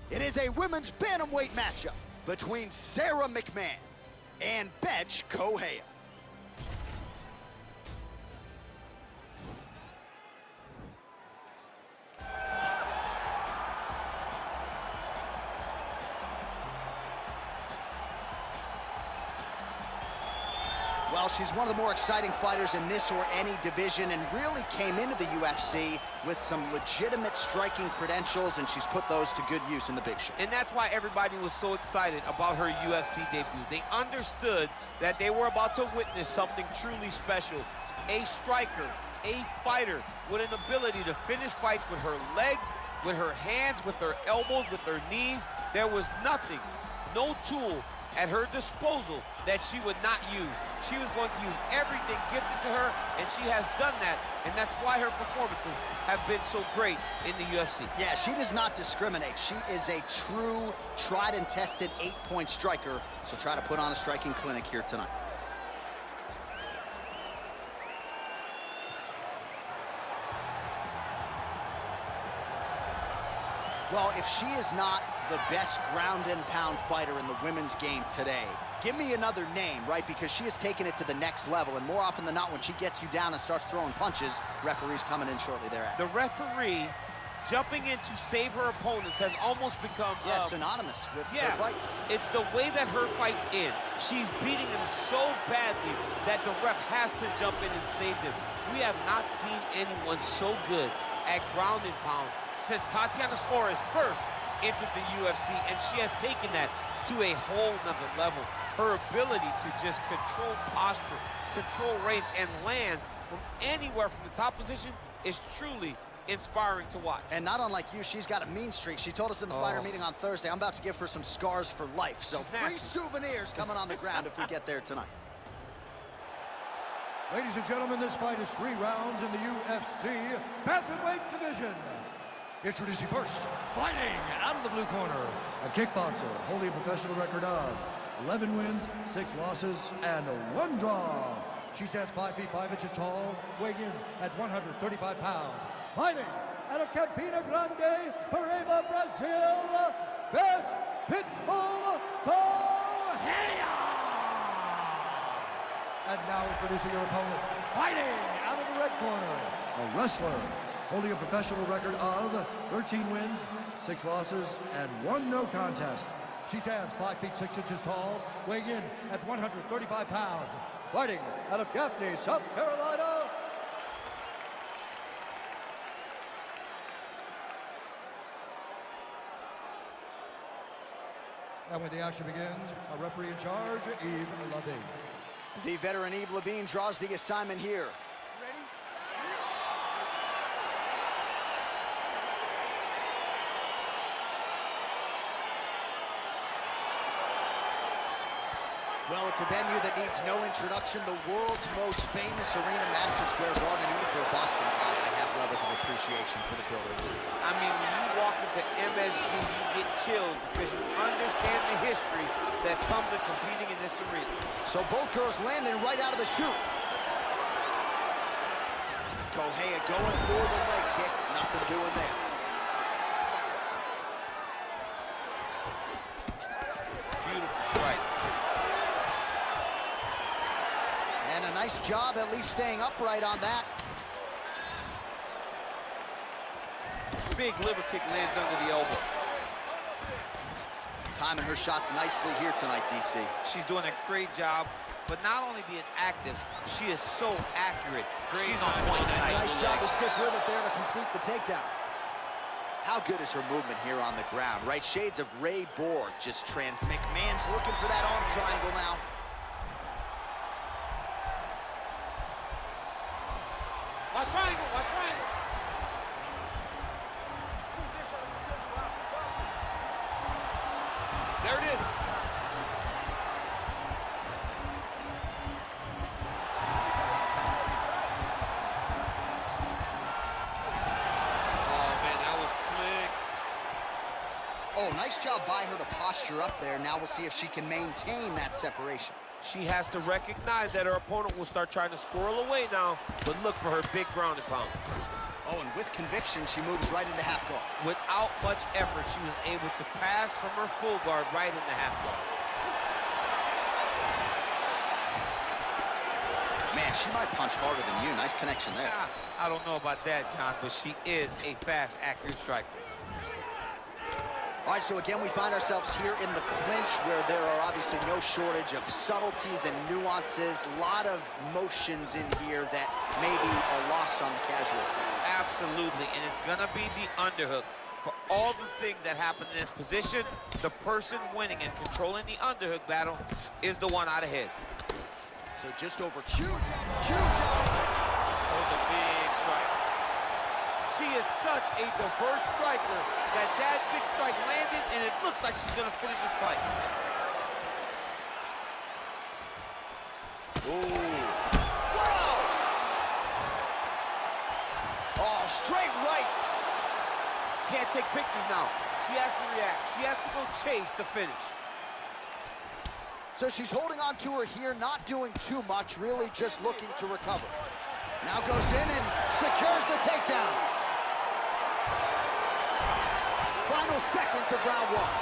It is a women's bantamweight matchup between Sara McMann and Bethe Correia. Well, she's one of the more exciting fighters in this or any division and really came into the UFC with some legitimate striking credentials, and she's put those to good use in the big show. And that's why everybody was so excited about her UFC debut. They understood that they were about to witness something truly special. A striker, a fighter with an ability to finish fights with her legs, with her hands, with her elbows, with her knees. There was nothing, no tool at her disposal that she would not use. She was going to use everything gifted to her, and she has done that, and that's why her performances have been so great in the UFC. Yeah, she does not discriminate. She is a true, tried and tested 8-point striker, so try to put on a striking clinic here tonight. Well, if she is not the best ground and pound fighter in the women's game today, give me another name, right? Because she has taken it to the next level, and more often than not, when she gets you down and starts throwing punches, referee's coming in shortly thereafter. The referee jumping in to save her opponents has almost become synonymous with her fights. It's the way that her fights in. She's beating them so badly that the ref has to jump in and save them. We have not seen anyone so good at ground and pound since Tatiana Suarez first entered the UFC, and she has taken that to a whole nother level. Her ability to just control posture, control range, and land from anywhere from the top position is truly inspiring to watch. And not unlike you, she's got a mean streak. She told us in the fighter meeting on Thursday, I'm about to give her some scars for life. So free souvenirs coming on the ground if we get there tonight. Ladies and gentlemen, this fight is 3 rounds in the UFC Bantamweight division. Introducing first, fighting out of the blue corner, a kickboxer holding a professional record of 11 wins, 6 losses, and 1 draw. She stands 5 feet 5 inches tall, weighing in at 135 pounds. Fighting out of Campina Grande, Paraíba, Brazil, Bethe Correia. And now introducing her opponent, fighting out of the red corner, a wrestler holding a professional record of 13 wins, 6 losses, and 1 no contest. She stands 5 feet 6 inches tall, weighing in at 135 pounds. Fighting out of Gaffney, South Carolina. And when the action begins, a referee in charge, Yves Levine. The veteran Yves Levine draws the assignment here. Well, it's a venue that needs no introduction, the world's most famous arena, Madison Square Garden. Even for a Boston guy, I have levels of appreciation for the building. I mean, when you walk into MSG, you get chilled because you understand the history that comes with competing in this arena. So both girls landing right out of the chute. Correia going for the leg kick, nothing doing there. Beautiful strike. And a nice job at least staying upright on that. Big liver kick lands under the elbow. Timing her shots nicely here tonight, DC. She's doing a great job, but not only being active, she is so accurate. She's on point tonight. Nice job to stick with it there to complete the takedown. How good is her movement here on the ground, right? Shades of Ray Borg just McMann's looking for that arm triangle now. Watch triangle, watch triangle. There it is. Oh, man, that was slick. Oh, nice job by her to posture up there. Now we'll see if she can maintain that separation. She has to recognize that her opponent will start trying to squirrel away now, but look for her big ground and pound. Oh, and with conviction, she moves right into half guard. Without much effort, she was able to pass from her full guard right into half guard. Man, she might punch harder than you. Nice connection there. I don't know about that, John, but she is a fast, accurate striker. All right, so again, we find ourselves here in the clinch where there are obviously no shortage of subtleties and nuances. A lot of motions in here that maybe are lost on the casual fan. Absolutely, and it's gonna be the underhook. For all the things that happen in this position, the person winning and controlling the underhook battle is the one out ahead. So just over huge. Those are big strikes. She is such a diverse striker that big strike landed, and it looks like she's gonna finish this fight. Ooh. Wow! Oh, straight right. Can't take pictures now. She has to react. She has to go chase the finish. So she's holding on to her here, not doing too much, really just looking to recover. Now goes in and secures the takedown. Final seconds of round one.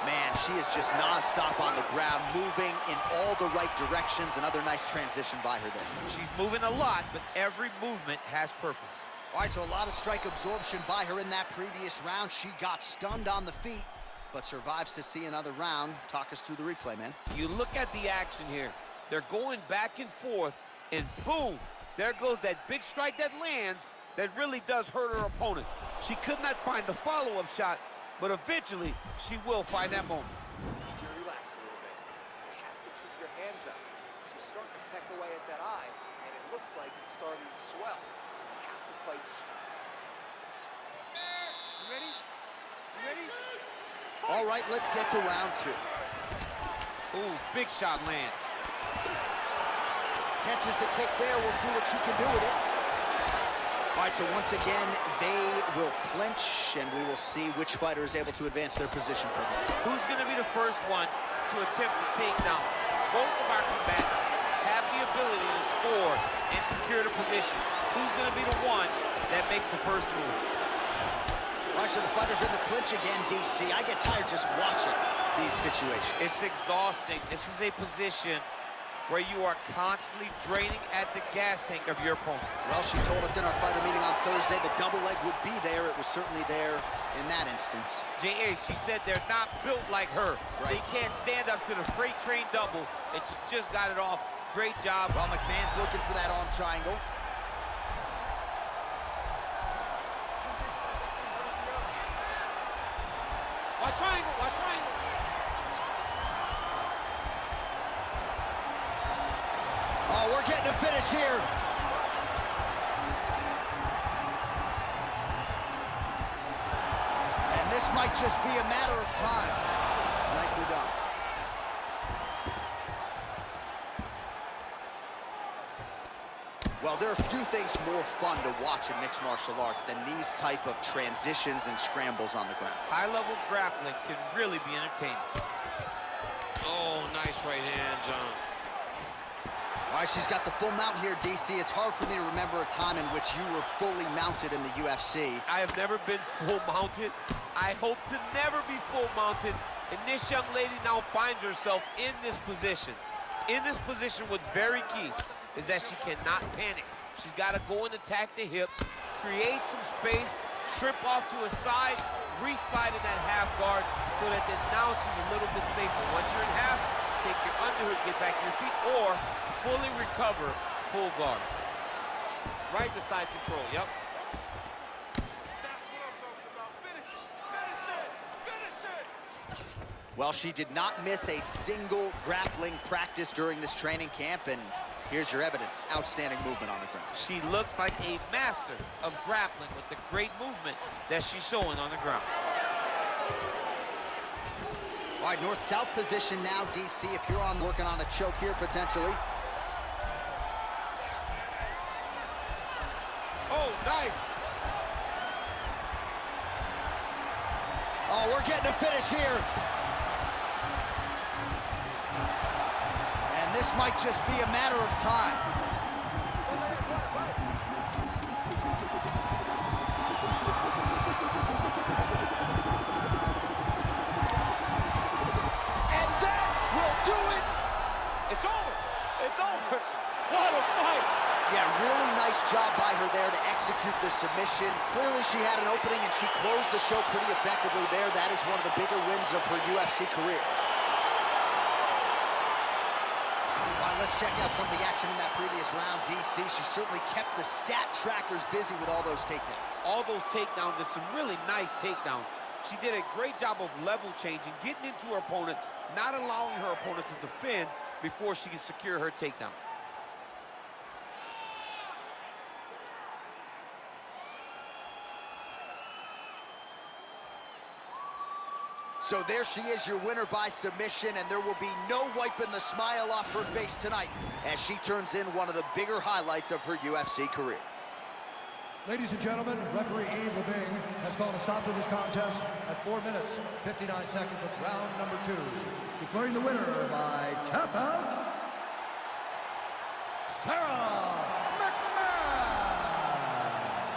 Man, she is just nonstop on the ground, moving in all the right directions. Another nice transition by her there. She's moving a lot, but every movement has purpose. All right, so a lot of strike absorption by her in that previous round. She got stunned on the feet, but survives to see another round. Talk us through the replay, man. You look at the action here. They're going back and forth, and boom, there goes that big strike that lands that really does hurt her opponent. She could not find the follow-up shot, but eventually she will find that moment. You need to relax a little bit. You have to keep your hands up. She's starting to peck away at that eye, and it looks like it's starting to swell. You have to fight smart. You ready? You ready? All right, let's get to round two. Ooh, big shot lands. Catches the kick there. We'll see what she can do with it. All right, so once again, they will clinch, and we will see which fighter is able to advance their position from here. Who's going to be the first one to attempt the takedown? Both of our combatants have the ability to score and secure the position. Who's going to be the one that makes the first move? All right, so the fighters are in the clinch again, DC. I get tired just watching these situations. It's exhausting. This is a position where you are constantly draining at the gas tank of your opponent. Well, she told us in our fighter meeting on Thursday the double leg would be there. It was certainly there in that instance. J.A., she said they're not built like her. Right. They can't stand up to the freight train double, and she just got it off. Great job. Well, McMann's looking for that arm triangle. Watch triangle, watch triangle. Oh, we're getting a finish here. And this might just be a matter of time. Nicely done. Well, there are few things more fun to watch in mixed martial arts than these type of transitions and scrambles on the ground. High-level grappling can really be entertaining. Oh, nice right hand, John. All right, she's got the full mount here, DC. It's hard for me to remember a time in which you were fully mounted in the UFC. I have never been full mounted. I hope to never be full mounted. And this young lady now finds herself in this position. In this position, what's very key is that she cannot panic. She's got to go and attack the hips, create some space, trip off to a side, re-slide in that half guard so that then now she's a little bit safer. Once you're in half, take your underhook, get back to your feet, or fully recover, full guard. Right to side control, yep. That's what I'm talking about. Finish it! Finish it! Finish it! Well, she did not miss a single grappling practice during this training camp, and here's your evidence. Outstanding movement on the ground. She looks like a master of grappling with the great movement that she's showing on the ground. All right, north-south position now, DC, if you're on working on a choke here, potentially. Oh, nice. Oh, we're getting a finish here. And this might just be a matter of time. the submission. Clearly she had an opening and she closed the show pretty effectively there. That is one of the bigger wins of her UFC career. All right, let's check out some of the action in that previous round. DC, she certainly kept the stat trackers busy with all those takedowns. All those takedowns and some really nice takedowns. She did a great job of level changing, getting into her opponent, not allowing her opponent to defend before she can secure her takedown. So there she is, your winner by submission, and there will be no wiping the smile off her face tonight as she turns in one of the bigger highlights of her UFC career. Ladies and gentlemen, referee Yves Leving has called a stop to this contest at 4 minutes, 59 seconds of round number 2. Declaring the winner by tap out, Sara McMann.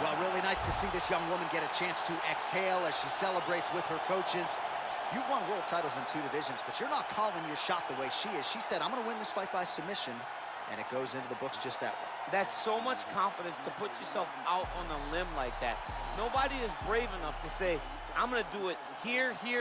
Well, really nice to see this young woman get a chance to exhale as she celebrates with her coaches. You've won world titles in 2 divisions, but you're not calling your shot the way she is. She said, I'm going to win this fight by submission, and it goes into the books just that way. That's so much confidence to put yourself out on a limb like that. Nobody is brave enough to say, I'm going to do it here,